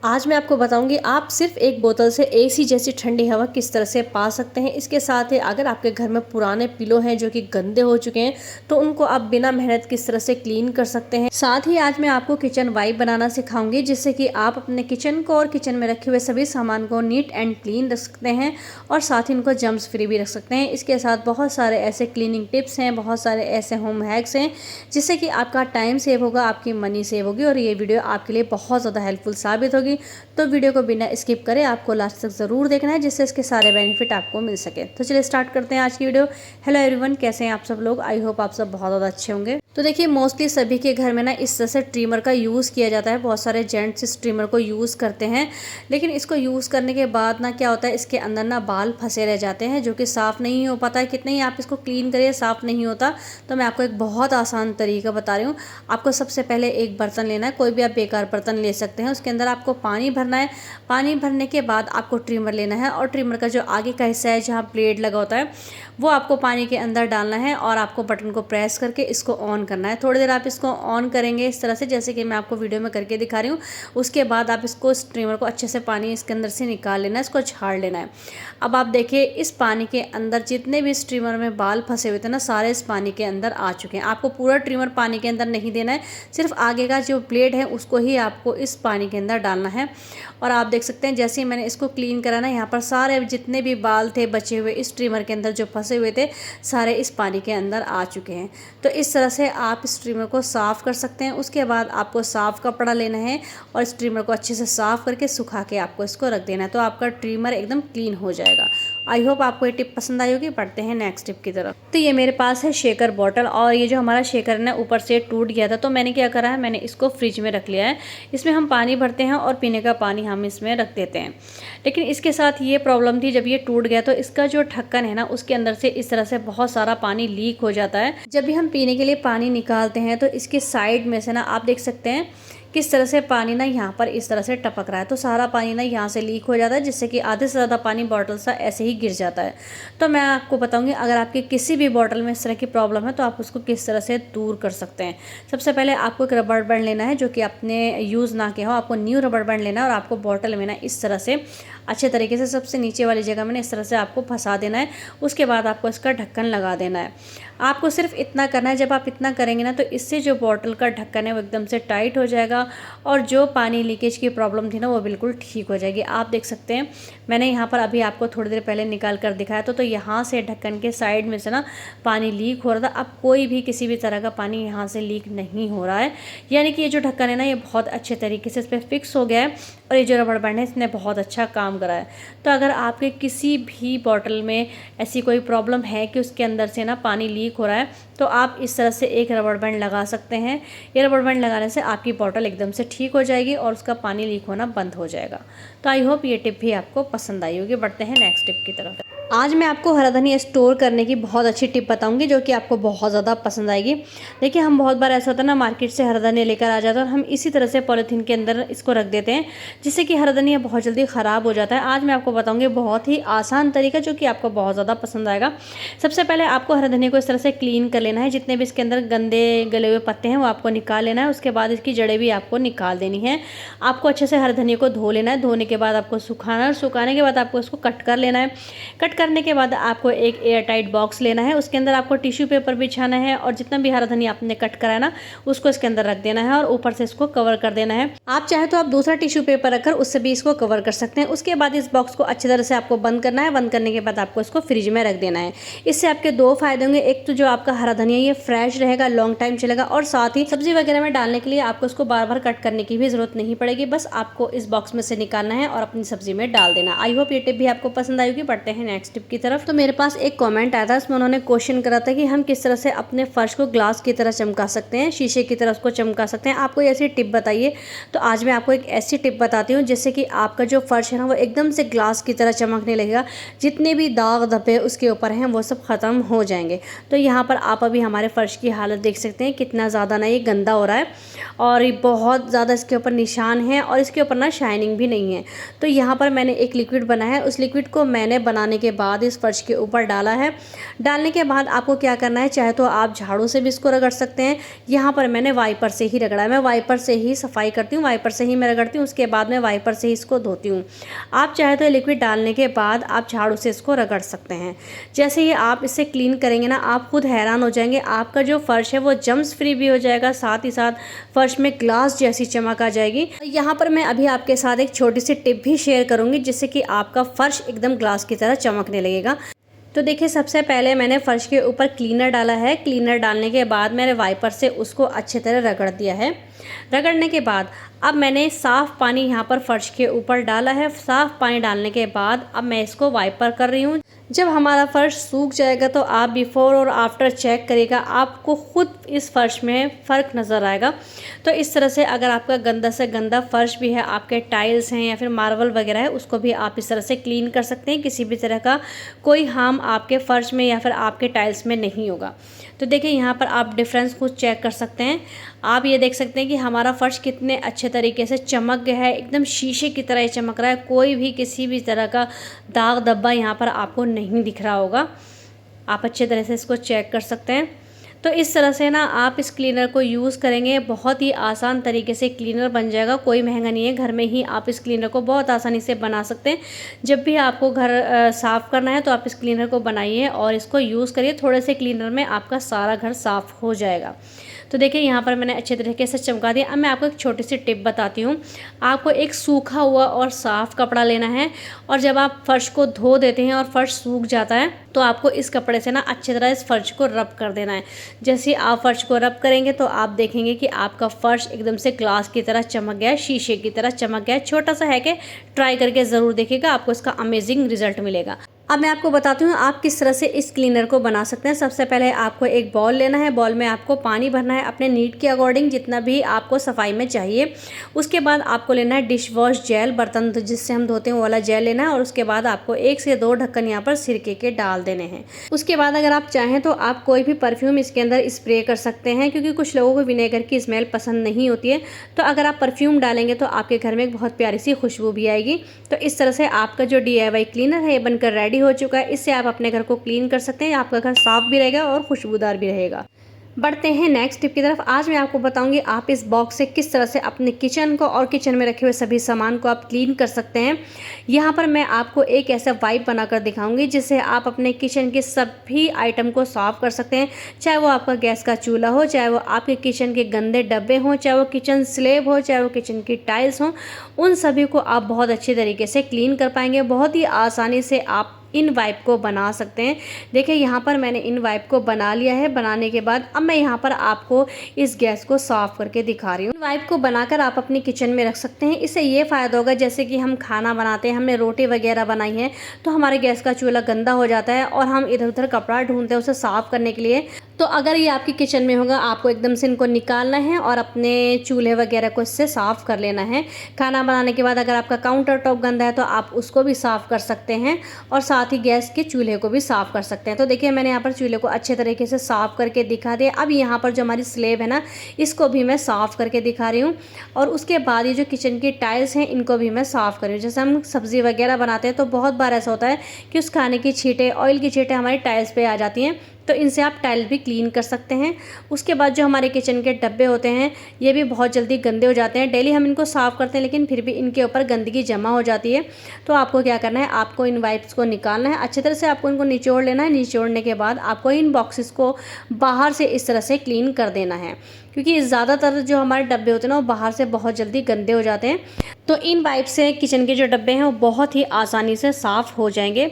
आज मैं आपको बताऊंगी आप सिर्फ एक बोतल से एसी जैसी ठंडी हवा किस तरह से पा सकते हैं। इसके साथ ही अगर आपके घर में पुराने पिलो हैं जो कि गंदे हो चुके हैं तो उनको आप बिना मेहनत किस तरह से क्लीन कर सकते हैं। साथ ही आज मैं आपको किचन वाइप बनाना सिखाऊंगी जिससे कि आप अपने किचन को और किचन में रखे हुए सभी सामान को नीट एंड क्लीन रख सकते हैं और साथ ही इनको जर्म्स फ्री भी रख सकते हैं। इसके साथ बहुत सारे ऐसे क्लीनिंग टिप्स हैं, बहुत सारे ऐसे होम हैक्स हैं जिससे कि आपका टाइम सेव होगा, आपकी मनी सेव होगी और ये वीडियो आपके लिए बहुत ज़्यादा हेल्पफुल साबित होगी। तो वीडियो को बिना स्किप करें आपको लास्ट तक ज़रूर देखना है जिससे इसके सारे बेनिफिट आपको मिल सके। तो चलिए स्टार्ट करते हैं आज की वीडियो। हेलो एवरीवन, कैसे हैं आप सब लोग? आई होप आप सब बहुत ज़्यादा अच्छे होंगे। तो देखिए मोस्टली सभी के घर में ना इस तरह से ट्रिमर का यूज़ किया जाता है। बहुत सारे जेंट्स इस ट्रिमर को यूज़ करते हैं, लेकिन इसको यूज़ करने के बाद ना क्या होता है, इसके अंदर ना बाल फंसे रह जाते हैं जो कि साफ़ नहीं हो पाता है। कितने ही आप इसको क्लीन करिए साफ़ नहीं होता। तो मैं आपको एक बहुत आसान तरीका बता रही हूँ। आपको सबसे पहले एक बर्तन लेना है, कोई भी आप बेकार बर्तन ले सकते हैं। उसके अंदर आपको पानी भरना है। पानी भरने के बाद आपको ट्रिमर लेना है और ट्रिमर का जो आगे का हिस्सा है जहाँ ब्लेड लगा होता है वो आपको पानी के अंदर डालना है और आपको बटन को प्रेस करके इसको ऑन करना है। थोड़ी देर आप इसको ऑन करेंगे इस तरह से जैसे कि मैं आपको वीडियो में करके दिखा रही हूँ। उसके बाद आप इसको ट्रिमर को अच्छे से पानी इसके अंदर से निकाल लेना है, इसको छाड़ लेना है। अब आप देखिए इस पानी के अंदर जितने भी इस ट्रिमर में बाल फंसे हुए थे ना, सारे इस पानी के अंदर आ चुके हैं। आपको पूरा ट्रिमर पानी के अंदर नहीं देना है, सिर्फ आगे का जो ब्लेड है उसको ही आपको इस पानी के अंदर डालना है। और आप देख सकते हैं जैसे ही मैंने इसको क्लीन करा ना, यहाँ पर सारे जितने भी बाल थे बचे हुए इस ट्रिमर के अंदर जो फंसे हुए थे सारे इस पानी के अंदर आ चुके हैं। तो इस तरह से आप इस ट्रिमर को साफ़ कर सकते हैं। उसके बाद आपको साफ़ कपड़ा लेना है और इस ट्रिमर को अच्छे से साफ़ करके सुखा के आपको इसको रख देना है, तो आपका ट्रिमर एकदम क्लीन हो जाएगा। आई होप आपको ये टिप पसंद आई होगी। बढ़ते हैं नेक्स्ट टिप की तरफ। तो ये मेरे पास है शेकर बॉटल और ये जो हमारा शेकर है ना ऊपर से टूट गया था, तो मैंने क्या करा है, मैंने इसको फ्रिज में रख लिया है। इसमें हम पानी भरते हैं और पीने का पानी हम इसमें रख देते हैं। लेकिन इसके साथ ये प्रॉब्लम थी, जब ये टूट गया तो इसका जो ढक्कन है ना उसके अंदर से इस तरह से बहुत सारा पानी लीक हो जाता है। जब भी हम पीने के लिए पानी निकालते हैं तो इसके साइड में से ना आप देख सकते हैं किस तरह से पानी ना यहाँ पर इस तरह से टपक रहा है। तो सारा पानी ना यहाँ से लीक हो जाता है जिससे कि आधे से ज़्यादा पानी बॉटल सा ऐसे ही गिर जाता है। तो मैं आपको बताऊंगी अगर आपके किसी भी बॉटल में इस तरह की प्रॉब्लम है तो आप उसको किस तरह से दूर कर सकते हैं। सबसे पहले आपको एक रबड़ बैंड लेना है जो कि आपने यूज़ ना किया हो। आपको न्यू रबड़ बैंड लेना है और आपको बॉटल में ना इस तरह से अच्छे तरीके से सबसे नीचे वाली जगह में ना इस तरह से आपको फंसा देना है। उसके बाद आपको इसका ढक्कन लगा देना है। आपको सिर्फ इतना करना है। जब आप इतना करेंगे ना तो इससे जो बॉटल का ढक्कन है वो एकदम से टाइट हो जाएगा और जो पानी लीकेज की प्रॉब्लम थी ना वो बिल्कुल ठीक हो जाएगी। आप देख सकते हैं मैंने यहाँ पर अभी आपको थोड़ी देर पहले निकाल कर दिखाया तो यहाँ से ढक्कन के साइड में से ना पानी लीक हो रहा था। अब कोई भी किसी भी तरह का पानी यहाँ से लीक नहीं हो रहा है, यानी कि ये जो ढक्कन है ना ये बहुत अच्छे तरीके से इस पर फिक्स हो गया है और ये जो रबड़ बैंड है इसने बहुत अच्छा काम करा है। तो अगर आपके किसी भी बॉटल में ऐसी कोई प्रॉब्लम है कि उसके अंदर से ना पानी लीक हो रहा है तो आप इस तरह से एक रबड़ बैंड लगा सकते हैं। ये रबड़ बैंड लगाने से आपकी बॉटल एकदम से ठीक हो जाएगी और उसका पानी लीक होना बंद हो जाएगा। तो आई होप ये टिप भी आपको पसंद आई होगी। बढ़ते हैं नेक्स्ट टिप की तरफ। आज मैं आपको हरा धनिया स्टोर करने की बहुत अच्छी टिप बताऊंगी जो कि आपको बहुत ज़्यादा पसंद आएगी। देखिए हम बहुत बार ऐसा होता है ना, मार्केट से हरा धनिया लेकर आ जाता है और हम इसी तरह से पॉलीथीन के अंदर इसको रख देते हैं जिससे कि हरा धनिया बहुत जल्दी ख़राब हो जाता है। आज मैं आपको बताऊंगी बहुत ही आसान तरीका जो कि आपको बहुत ज़्यादा पसंद आएगा। सबसे पहले आपको हरा धनिया को इस तरह से क्लीन कर लेना है। जितने भी इसके अंदर गंदे गले हुए पत्ते हैं वो आपको निकाल लेना है। उसके बाद इसकी जड़ें भी आपको निकाल देनी है। आपको अच्छे से हरा धनिया को धो लेना है। धोने के बाद आपको सुखाना है और सुखाने के बाद आपको इसको कट कर लेना है। कट करने के बाद आपको एक एयर टाइट बॉक्स लेना है। उसके अंदर आपको टिश्यू पेपर बिछाना है और जितना भी हरा धनिया आपने कट करा है ना उसको इसके अंदर रख देना है और ऊपर से इसको कवर कर देना है। आप चाहे तो आप दूसरा टिश्यू पेपर रखकर उससे भी इसको कवर कर सकते हैं। उसके बाद इस बॉक्स को अच्छी तरह से आपको बंद करना है। बंद करने के बाद आपको इसको फ्रिज में रख देना है। इससे आपके दो फायदे होंगे। एक तो जो आपका हरा धनिया ये फ्रेश रहेगा, लॉन्ग टाइम चलेगा और साथ ही सब्जी वगैरह में डालने के लिए आपको इसको बार बार कट करने की भी जरूरत नहीं पड़ेगी। बस आपको इस बॉक्स में से निकालना है और अपनी सब्जी में डाल देना। आई होप ये टिप भी आपको पसंद आएगी। बढ़ते हैं नेक्स्ट टिप की तरफ। तो मेरे पास एक कमेंट आया था, इसमें उन्होंने क्वेश्चन करा था कि हम किस तरह से अपने फर्श को ग्लास की तरह चमका सकते हैं, शीशे की तरह उसको चमका सकते हैं। आपको ऐसी टिप बताइए। तो आज मैं आपको एक ऐसी टिप बताती हूँ जिससे कि आपका जो फर्श है ना वो एकदम से ग्लास की तरह चमकने लगेगा। जितने भी दाग धब्बे उसके ऊपर हैं वो सब खत्म हो जाएंगे। तो यहाँ पर आप अभी हमारे फर्श की हालत देख सकते हैं कितना ज़्यादा ना ये गंदा हो रहा है और ये बहुत ज़्यादा इसके ऊपर निशान है और इसके ऊपर ना शाइनिंग भी नहीं है। तो यहाँ पर मैंने एक लिक्विड बनाया है। उस लिक्विड को मैंने बनाने के बाद इस फर्श के ऊपर डाला है। डालने के बाद आपको क्या करना है, चाहे तो आप झाड़ू से भी इसको रगड़ सकते हैं। यहाँ पर मैंने वाइपर से ही रगड़ा है। मैं वाइपर से ही सफाई करती हूँ, वाइपर से ही मैं रगड़ती हूँ। उसके बाद बाद मैं वाइपर से ही इसको धोती हूँ। आप चाहे तो लिक्विड डालने के बाद आप झाड़ू से इसको रगड़ सकते हैं। जैसे ही आप इसे क्लीन करेंगे ना, आप खुद हैरान हो जाएंगे। आपका जो फर्श है वो जम्स फ्री भी हो जाएगा, साथ ही साथ फर्श में ग्लास जैसी चमक आ जाएगी। यहाँ पर मैं अभी आपके साथ एक छोटी सी टिप भी शेयर करूँगी जिससे कि आपका फर्श एकदम ग्लास की तरह चमकने लगेगा। तो देखिए, सबसे पहले मैंने फ़र्श के ऊपर क्लीनर डाला है। क्लीनर डालने के बाद मैंने वाइपर से उसको अच्छी तरह रगड़ दिया है। रगड़ने के बाद अब मैंने साफ़ पानी यहाँ पर फ़र्श के ऊपर डाला है। साफ़ पानी डालने के बाद अब मैं इसको वाइपर कर रही हूँ। जब हमारा फ़र्श सूख जाएगा तो आप बिफ़ोर और आफ्टर चेक करिएगा, आपको खुद इस फ़र्श में फ़र्क नज़र आएगा। तो इस तरह से अगर आपका गंदा से गंदा फ़र्श भी है, आपके टाइल्स हैं या फिर मार्बल वगैरह है, उसको भी आप इस तरह से क्लीन कर सकते हैं। किसी भी तरह का कोई हार्म आपके फ़र्श में या फिर आपके टाइल्स में नहीं होगा। तो देखिए, यहाँ पर आप डिफरेंस खुद चेक कर सकते हैं। आप ये देख सकते हैं कि हमारा फ़र्श कितने अच्छे तरीके से चमक गया है, एकदम शीशे की तरह चमक रहा है। कोई भी किसी भी तरह का दाग धब्बा यहाँ पर आपको नहीं दिख रहा होगा। आप अच्छे तरह से इसको चेक कर सकते हैं। तो इस तरह से ना आप इस क्लीनर को यूज़ करेंगे, बहुत ही आसान तरीके से क्लीनर बन जाएगा। कोई महंगा नहीं है, घर में ही आप इस क्लीनर को बहुत आसानी से बना सकते हैं। जब भी आपको घर साफ़ करना है तो आप इस क्लीनर को बनाइए और इसको यूज़ करिए। थोड़े से क्लीनर में आपका सारा घर साफ़ हो जाएगा। तो देखिए, यहाँ पर मैंने अच्छे तरीके से चमका दिया। अब मैं आपको एक छोटी सी टिप बताती हूँ। आपको एक सूखा हुआ और साफ़ कपड़ा लेना है और जब आप फ़र्श को धो देते हैं और फ़र्श सूख जाता है तो आपको इस कपड़े से ना अच्छी तरह इस फ़र्श को रब कर देना है। जैसे आप फ़र्श को रब करेंगे तो आप देखेंगे कि आपका फ़र्श एकदम से ग्लास की तरह चमक गया है, शीशे की तरह चमक गया है। छोटा सा है कि ट्राई करके ज़रूर देखिएगा, आपको इसका अमेजिंग रिजल्ट मिलेगा। अब मैं आपको बताती हूँ आप किस तरह से इस क्लीनर को बना सकते हैं। सबसे पहले आपको एक बॉल लेना है। बॉल में आपको पानी भरना है अपने नीड के अकॉर्डिंग, जितना भी आपको सफाई में चाहिए। उसके बाद आपको लेना है डिश वॉश जेल, बर्तन जिससे हम धोते हैं वो वाला जेल लेना है। और उसके बाद आपको 1 से 2 ढक्कन यहाँ पर सिरके के डाल देने हैं। उसके बाद अगर आप चाहें तो आप कोई भी परफ्यूम इसके अंदर स्प्रे कर सकते हैं, क्योंकि कुछ लोगों को विनेगर की स्मेल पसंद नहीं होती है। तो अगर आप परफ्यूम डालेंगे तो आपके घर में एक बहुत प्यारी सी खुशबू भी आएगी। तो इस तरह से आपका जो DIY क्लीनर है ये बनकर रेडी हो चुका है। इससे आप अपने घर को क्लीन कर सकते हैं, आपका घर साफ भी रहेगा और खुशबूदार भी रहेगा। बढ़ते हैं नेक्स्ट टिप की तरफ। आज मैं आपको बताऊंगी आप इस बॉक्स से किस तरह से अपने किचन को और किचन में रखे हुए सभी सामान को आप क्लीन कर सकते हैं। यहाँ पर मैं आपको एक ऐसा वाइप बनाकर दिखाऊंगी जिससे आप अपने किचन के सभी आइटम को साफ कर सकते हैं। चाहे वो आपका गैस का चूल्हा हो, चाहे वो आपके किचन के गंदे डब्बे हों, चाहे वो किचन स्लेब हो, चाहे वो किचन की टाइल्स हों, उन सभी को आप बहुत अच्छे तरीके से क्लीन कर पाएंगे। बहुत ही आसानी से आप इन वाइप को बना सकते हैं। देखिए, यहाँ पर मैंने इन वाइप को बना लिया है। बनाने के बाद अब मैं यहाँ पर आपको इस गैस को साफ करके दिखा रही हूँ। इन वाइप को बनाकर आप अपनी किचन में रख सकते हैं। इससे ये फ़ायदा होगा, जैसे कि हम खाना बनाते हैं, हमने रोटी वगैरह बनाई है तो हमारे गैस का चूल्हा गंदा हो जाता है और हम इधर उधर कपड़ा ढूंढते हैं उसे साफ़ करने के लिए। तो अगर ये आपकी किचन में होगा, आपको एकदम से इनको निकालना है और अपने चूल्हे वगैरह को इससे साफ़ कर लेना है। खाना बनाने के बाद अगर आपका काउंटर टॉप गंदा है तो आप उसको भी साफ़ कर सकते हैं और साथ ही गैस के चूल्हे को भी साफ़ कर सकते हैं। तो देखिए, मैंने यहाँ पर चूल्हे को अच्छे तरीके से साफ़ करके दिखा दिया। अब यहाँ पर जो हमारी स्लेब है ना, इसको भी मैं साफ़ करके दिखा रही हूँ। और उसके बाद ये जो किचन की टाइल्स हैं इनको भी मैं साफ़ कर रही हूँ। जैसे हम सब्ज़ी वगैरह बनाते हैं तो बहुत बार ऐसा होता है कि उस खाने की छींटें, ऑयल की छींटें हमारी टाइल्स पर आ जाती हैं, तो इनसे आप टाइल भी क्लीन कर सकते हैं। उसके बाद जो हमारे किचन के डब्बे होते हैं ये भी बहुत जल्दी गंदे हो जाते हैं। डेली हम इनको साफ़ करते हैं लेकिन फिर भी इनके ऊपर गंदगी जमा हो जाती है। तो आपको क्या करना है, आपको इन वाइप्स को निकालना है। अच्छी तरह से आपको इनको निचोड़ लेना है। निचोड़ने के बाद आपको इन बॉक्सेस को बाहर से इस तरह से क्लीन कर देना है, क्योंकि ज़्यादातर जो हमारे डब्बे होते हैं ना वो बाहर से बहुत जल्दी गंदे हो जाते हैं। तो इन वाइप से किचन के जो डब्बे हैं वो बहुत ही आसानी से साफ़ हो जाएंगे।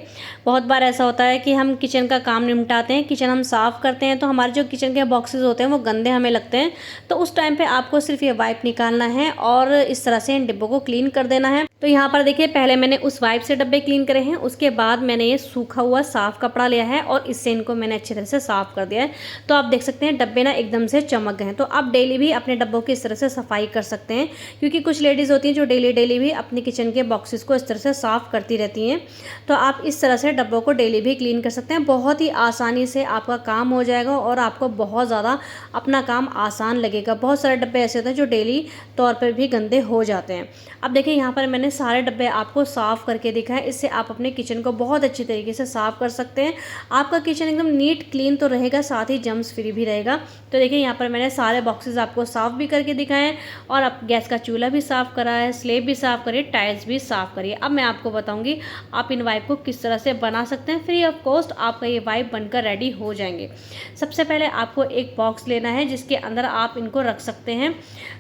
बहुत बार ऐसा होता है कि हम किचन का काम निपटाते हैं, किचन हम साफ़ करते हैं तो हमारे जो किचन के बॉक्सेस होते हैं वो गंदे हमें लगते हैं। तो उस टाइम पे आपको सिर्फ ये वाइप निकालना है और इस तरह से इन डिब्बों को क्लीन कर देना है। तो यहाँ पर देखिए, पहले मैंने उस वाइप से डब्बे क्लीन करे हैं, उसके बाद मैंने ये सूखा हुआ साफ़ कपड़ा लिया है और इससे इनको मैंने अच्छी तरह से साफ़ कर दिया है। तो आप देख सकते हैं डब्बे ना एकदम से चमक गए हैं। तो आप डेली भी अपने डब्बों की इस तरह से सफाई कर सकते हैं, क्योंकि कुछ लेडीज़ होती हैं जो डेली भी अपने किचन के बॉक्सेस को इस तरह से साफ़ करती रहती हैं। तो आप इस तरह से डब्बों को डेली भी क्लीन कर सकते हैं। बहुत ही आसानी से आपका काम हो जाएगा और आपको बहुत ज़्यादा अपना काम आसान लगेगा। बहुत सारे डब्बे ऐसे होते हैं जो डेली तौर पर भी गंदे हो जाते हैं। अब देखिए यहाँ पर मैंने सारे डब्बे आपको साफ़ करके दिखाए। इससे आप अपने किचन को बहुत अच्छी तरीके से साफ़ कर सकते हैं। आपका किचन एकदम नीट क्लीन तो रहेगा, साथ ही जम्स फ्री भी रहेगा। तो देखिए यहाँ पर मैंने सारे बॉक्सेस आपको साफ़ भी करके दिखाए हैं और अब गैस का चूल्हा भी साफ़ करा है, स्लेब भी साफ़ करिए, टाइल्स भी साफ़ करिए। अब मैं आपको बताऊँगी आप इन वाइप को किस तरह से बना सकते हैं। फ्री ऑफ कॉस्ट आपका ये वाइप बनकर रेडी हो जाएंगे। सबसे पहले आपको एक बॉक्स लेना है जिसके अंदर आप इनको रख सकते हैं।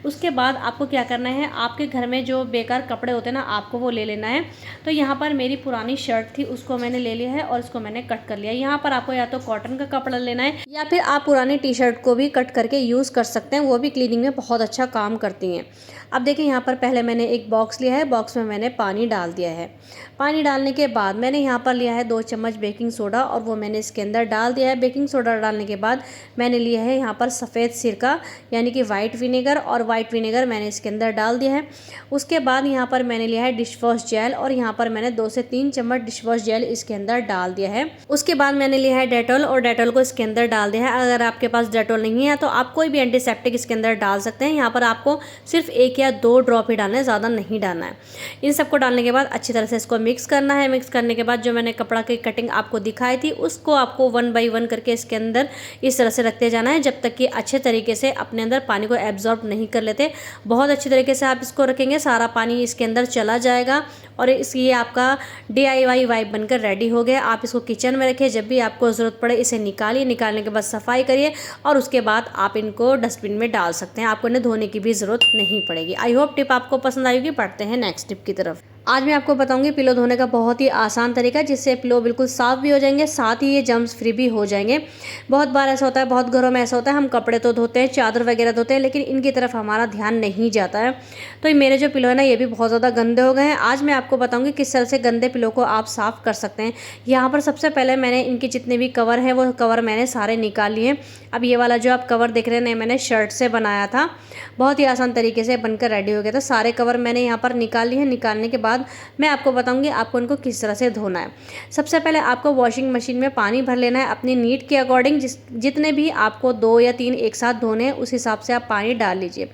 उसके बाद आपको क्या करना है, आपके घर में जो बेकार कपड़े होते हैं ना, आपको वो ले लेना है। तो यहाँ पर मेरी पुरानी शर्ट थी, उसको मैंने ले लिया है और इसको मैंने कट कर लिया। यहाँ पर आपको या तो कॉटन का कपड़ा लेना है या फिर आप पुरानी टी शर्ट को भी कट करके यूज़ कर सकते हैं, वो भी क्लीनिंग में बहुत अच्छा काम करती हैं। अब देखिए यहाँ पर पहले मैंने एक बॉक्स लिया है, बॉक्स में मैंने पानी डाल दिया है। पानी डालने के बाद मैंने यहाँ पर लिया है 2 चम्मच बेकिंग सोडा और वो मैंने इसके अंदर डाल दिया है। बेकिंग सोडा डालने के बाद मैंने लिया है यहाँ पर सफ़ेद सिरका यानी कि वाइट विनेगर, और वाइट विनेगर मैंने इसके अंदर डाल दिया है। उसके बाद यहाँ पर मैंने लिया है डिश वॉश जेल और यहाँ पर मैंने 2 से 3 चम्मच डिश वॉश जेल इसके अंदर डाल दिया है। उसके बाद मैंने लिया है डेटॉल और डेटॉल को इसके अंदर डाल दिया है। अगर आपके पास डेटॉल नहीं है तो आप कोई भी एंटीसेप्टिक इसके अंदर डाल सकते हैं। यहाँ पर आपको सिर्फ 1 या 2 ड्रॉप ही डालना है, ज़्यादा नहीं डालना है। इन सबको डालने के बाद अच्छी तरह से इसको मिक्स करना है। मिक्स करने के बाद जो मैंने कपड़ा की कटिंग आपको दिखाई थी उसको आपको 1 बाई 1 करके इसके अंदर इस तरह से रखते जाना है जब तक कि अच्छे तरीके से अपने अंदर पानी को एब्जॉर्ब नहीं कर लेते। बहुत अच्छे तरीके से आप इसको रखेंगे, सारा पानी इसके अंदर चला जाएगा और ये आपका DIY वाइप बनकर रेडी हो गया। आप इसको किचन में रखिए, जब भी आपको ज़रूरत पड़े इसे निकालिए, निकालने के बाद सफाई करिए और उसके बाद आप इनको डस्टबिन में डाल सकते हैं। आपको इन्हें धोने की भी ज़रूरत नहीं पड़ेगी। आई होप टिप आपको पसंद आएगी। बढ़ते हैं नेक्स्ट टिप की तरफ। आज मैं आपको बताऊंगी पिलो धोने का बहुत ही आसान तरीका, जिससे पिलो बिल्कुल साफ़ भी हो जाएंगे, साथ ही ये जम्स फ्री भी हो जाएंगे। बहुत बार ऐसा होता है, बहुत घरों में ऐसा होता है, हम कपड़े तो धोते हैं, चादर वगैरह धोते हैं, लेकिन इनकी तरफ हमारा ध्यान नहीं जाता है। तो मेरे जो पिलो है ना, ये भी बहुत ज़्यादा गंदे हो गए हैं। आज मैं आपको बताऊँगी किस तरह से गंदे पिलो को आप साफ़ कर सकते हैं। यहाँ पर सबसे पहले मैंने इनके जितने भी कवर हैं वो कवर मैंने सारे निकाल लिए। अब ये वाला जो आप कवर देख रहे हैं मैंने शर्ट से बनाया था, बहुत ही आसान तरीके से बनकर रेडी हो गया था। सारे कवर मैंने यहाँ पर निकाल लिए हैं। निकालने के बाद मैं आपको बताऊंगी आपको इनको किस तरह से धोना है। सबसे पहले आपको वॉशिंग मशीन में पानी भर लेना है अपनी नीड के अकॉर्डिंग। जितने भी आपको 2 या 3 एक साथ धोने हैं उस हिसाब से आप पानी डाल लीजिए।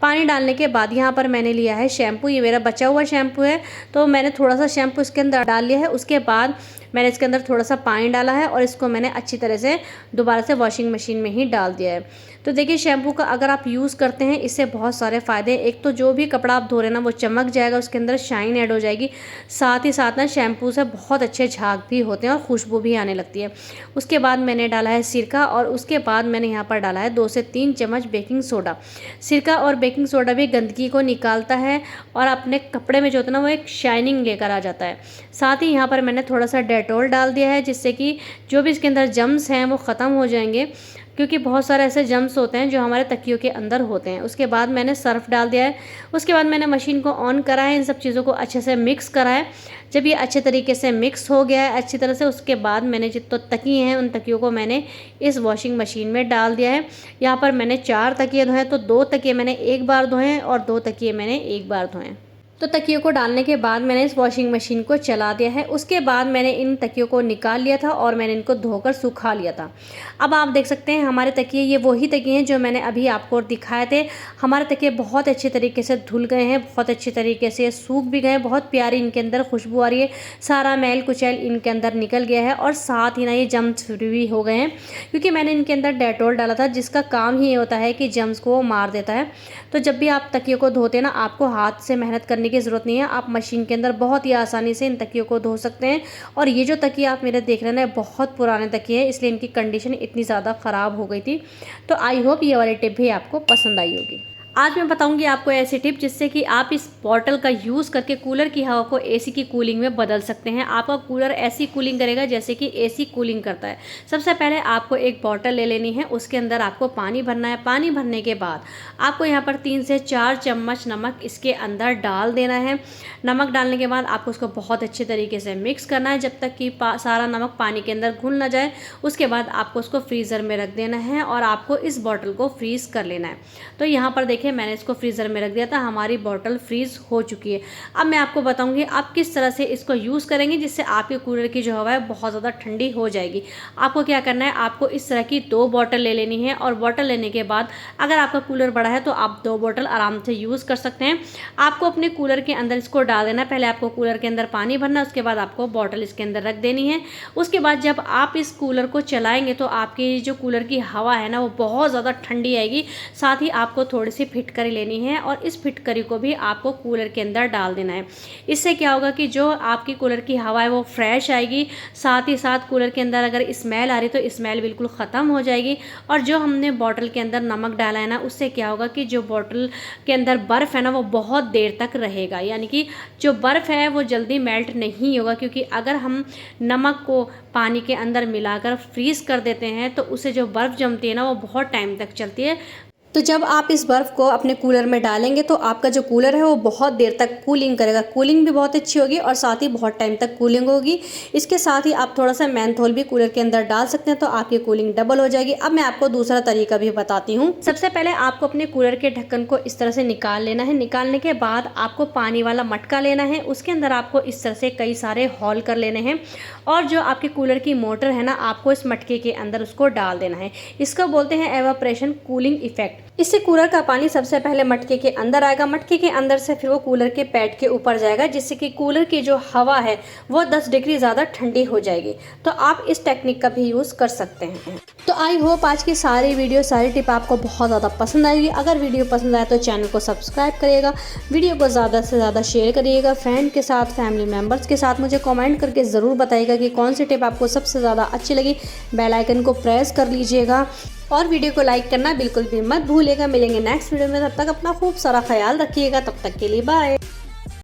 पानी डालने के बाद यहाँ पर मैंने लिया है शैम्पू, ये मेरा बचा हुआ शैम्पू है, तो मैंने थोड़ा सा शैम्पू इसके अंदर डाल लिया है। उसके बाद मैंने इसके अंदर थोड़ा सा पानी डाला है और इसको मैंने अच्छी तरह से दोबारा से वॉशिंग मशीन में ही डाल दिया है। तो देखिए शैम्पू का अगर आप यूज़ करते हैं इससे बहुत सारे फ़ायदे। एक तो जो भी कपड़ा आप धो रहे हैं ना वो चमक जाएगा, उसके अंदर शाइन ऐड हो जाएगी। साथ ही साथ ना शैम्पू से बहुत अच्छे झाग भी होते हैं और खुशबू भी आने लगती है। उसके बाद मैंने डाला है सिरका और उसके बाद मैंने यहाँ पर डाला है 2 से 3 चम्मच बेकिंग सोडा। सिरका और बेकिंग सोडा भी गंदगी को निकालता है और अपने कपड़े में जो होता है ना वो एक शाइनिंग लेकर आ जाता है। साथ ही यहाँ पर मैंने थोड़ा सा डेटॉल डाल दिया है जिससे कि जो भी इसके अंदर जम्स हैं वो ख़त्म हो जाएंगे, क्योंकि बहुत सारे ऐसे जम्स होते हैं जो हमारे तकियों के अंदर होते हैं। उसके बाद मैंने सर्फ डाल दिया है। उसके बाद मैंने मशीन को ऑन करा है, इन सब चीज़ों को अच्छे से मिक्स करा है। जब ये अच्छे तरीके से मिक्स हो गया है अच्छी तरह से, उसके बाद मैंने जितने तकिए हैं उन तकियों को मैंने इस वॉशिंग मशीन में डाल दिया है। यहाँ पर मैंने 4 तकिए धोए, तो 2 तकिए मैंने एक बार धोए हैं और 2 तकिए मैंने एक बार धोए हैं। तो तकियों को डालने के बाद मैंने इस वॉशिंग मशीन को चला दिया है। उसके बाद मैंने इन तकियों को निकाल लिया था और मैंने इनको धोकर सुखा लिया था। अब आप देख सकते हैं हमारे तकिए ये वही तकिए हैं जो मैंने अभी आपको दिखाए थे। हमारे तकिए बहुत अच्छे तरीके से धुल गए हैं, बहुत अच्छे तरीके से सूख भी गए, बहुत प्यारी इनके अंदर खुशबू आ रही है, सारा मैल कुचैल इनके अंदर निकल गया है और साथ ही ना ये जम्स फ्री भी हो गए हैं, क्योंकि मैंने इनके अंदर डेटॉल डाला था जिसका काम ही ये होता है कि जम्स को मार देता है। तो जब भी आप तकियों को धोते हैं ना, आपको हाथ से मेहनत करने की ज़रूरत नहीं है, आप मशीन के अंदर बहुत ही आसानी से इन तकियों को धो सकते हैं। और ये जो तकिए आप मेरे देख रहे हैं बहुत पुराने तकिए हैं, इसलिए इनकी कंडीशन इतनी ज़्यादा ख़राब हो गई थी। तो आई होप ये वाली टिप भी आपको पसंद आई होगी। आज मैं बताऊंगी आपको ऐसी टिप जिससे कि आप इस बॉटल का यूज़ करके कूलर की हवा को एसी की कूलिंग में बदल सकते हैं। आपका कूलर ऐसी कूलिंग करेगा जैसे कि एसी कूलिंग करता है। सबसे पहले आपको एक बॉटल ले लेनी है, उसके अंदर आपको पानी भरना है। पानी भरने के बाद आपको यहाँ पर 3 से 4 चम्मच नमक इसके अंदर डाल देना है। नमक डालने के बाद आपको उसको बहुत अच्छे तरीके से मिक्स करना है जब तक कि सारा नमक पानी के अंदर घुल ना जाए। उसके बाद आपको उसको फ्रीज़र में रख देना है और आपको इस बॉटल को फ्रीज़ कर लेना है। तो यहाँ पर देखिए देखिए मैंने इसको फ्रीज़र में रख दिया था, हमारी बॉटल फ्रीज़ हो चुकी है। अब मैं आपको बताऊंगी आप किस तरह से इसको यूज़ करेंगे जिससे आपके कूलर की जो हवा है बहुत ज़्यादा ठंडी हो जाएगी। आपको क्या करना है, आपको इस तरह की 2 बॉटल ले लेनी है और बॉटल लेने के बाद अगर आपका कूलर बड़ा है तो आप 2 बॉटल आराम से यूज़ कर सकते हैं। आपको अपने कूलर के अंदर इसको डाल देना, पहले आपको कूलर के अंदर पानी भरना, उसके बाद आपको बॉटल इसके अंदर रख देनी है। उसके बाद जब आप इस कूलर को चलाएंगे तो आपकी जो कूलर की हवा है ना वो बहुत ज़्यादा ठंडी आएगी। साथ ही आपको थोड़ी सी फिटकरी लेनी है और इस फिटकरी को भी आपको कूलर के अंदर डाल देना है। इससे क्या होगा कि जो आपकी कूलर की हवा है वो फ्रेश आएगी, साथ ही साथ कूलर के अंदर अगर स्मेल आ रही तो स्मेल बिल्कुल ख़त्म हो जाएगी। और जो हमने बॉटल के अंदर नमक डाला है ना उससे क्या होगा कि जो बॉटल के अंदर बर्फ़ है ना वो बहुत देर तक रहेगा, यानी कि जो बर्फ़ है वो जल्दी मेल्ट नहीं होगा, क्योंकि अगर हम नमक को पानी के अंदर मिलाकर फ्रीज़ कर देते हैं तो उससे जो बर्फ़ जमती है ना वो बहुत टाइम तक चलती है। तो जब आप इस बर्फ़ को अपने कूलर में डालेंगे तो आपका जो कूलर है वो बहुत देर तक कूलिंग करेगा, कूलिंग भी बहुत अच्छी होगी और साथ ही बहुत टाइम तक कूलिंग होगी। इसके साथ ही आप थोड़ा सा मेंथोल भी कूलर के अंदर डाल सकते हैं तो आपकी कूलिंग डबल हो जाएगी। अब मैं आपको दूसरा तरीका भी बताती हूँ। सबसे पहले आपको अपने कूलर के ढक्कन को इस तरह से निकाल लेना है। निकालने के बाद आपको पानी वाला मटका लेना है, उसके अंदर आपको इस तरह से कई सारे होल कर लेने हैं और जो आपके कूलर की मोटर है ना आपको इस मटके के अंदर उसको डाल देना है। इसको बोलते हैं एवापोरेशन कूलिंग इफेक्ट। इससे कूलर का पानी सबसे पहले मटके के अंदर आएगा, मटके के अंदर से फिर वो कूलर के पैड के ऊपर जाएगा, जिससे कि कूलर की जो हवा है वो 10 डिग्री ज़्यादा ठंडी हो जाएगी। तो आप इस टेक्निक का भी यूज़ कर सकते हैं। तो आई होप आज की सारी वीडियो सारी टिप आपको बहुत ज़्यादा पसंद आएगी। अगर वीडियो पसंद आए तो चैनल को सब्सक्राइब करिएगा, वीडियो को ज़्यादा से ज़्यादा शेयर करिएगा फ्रेंड के साथ, फैमिली मेम्बर्स के साथ। मुझे कमेंट करके ज़रूर बताइएगा कि कौन सी टिप आपको सबसे ज़्यादा अच्छी लगी। बेल आइकन को प्रेस कर लीजिएगा और वीडियो को लाइक करना बिल्कुल भी मत भूलिएगा। मिलेंगे नेक्स्ट वीडियो में, तब तक अपना खूब सारा ख्याल रखिएगा। तब तक के लिए बाय।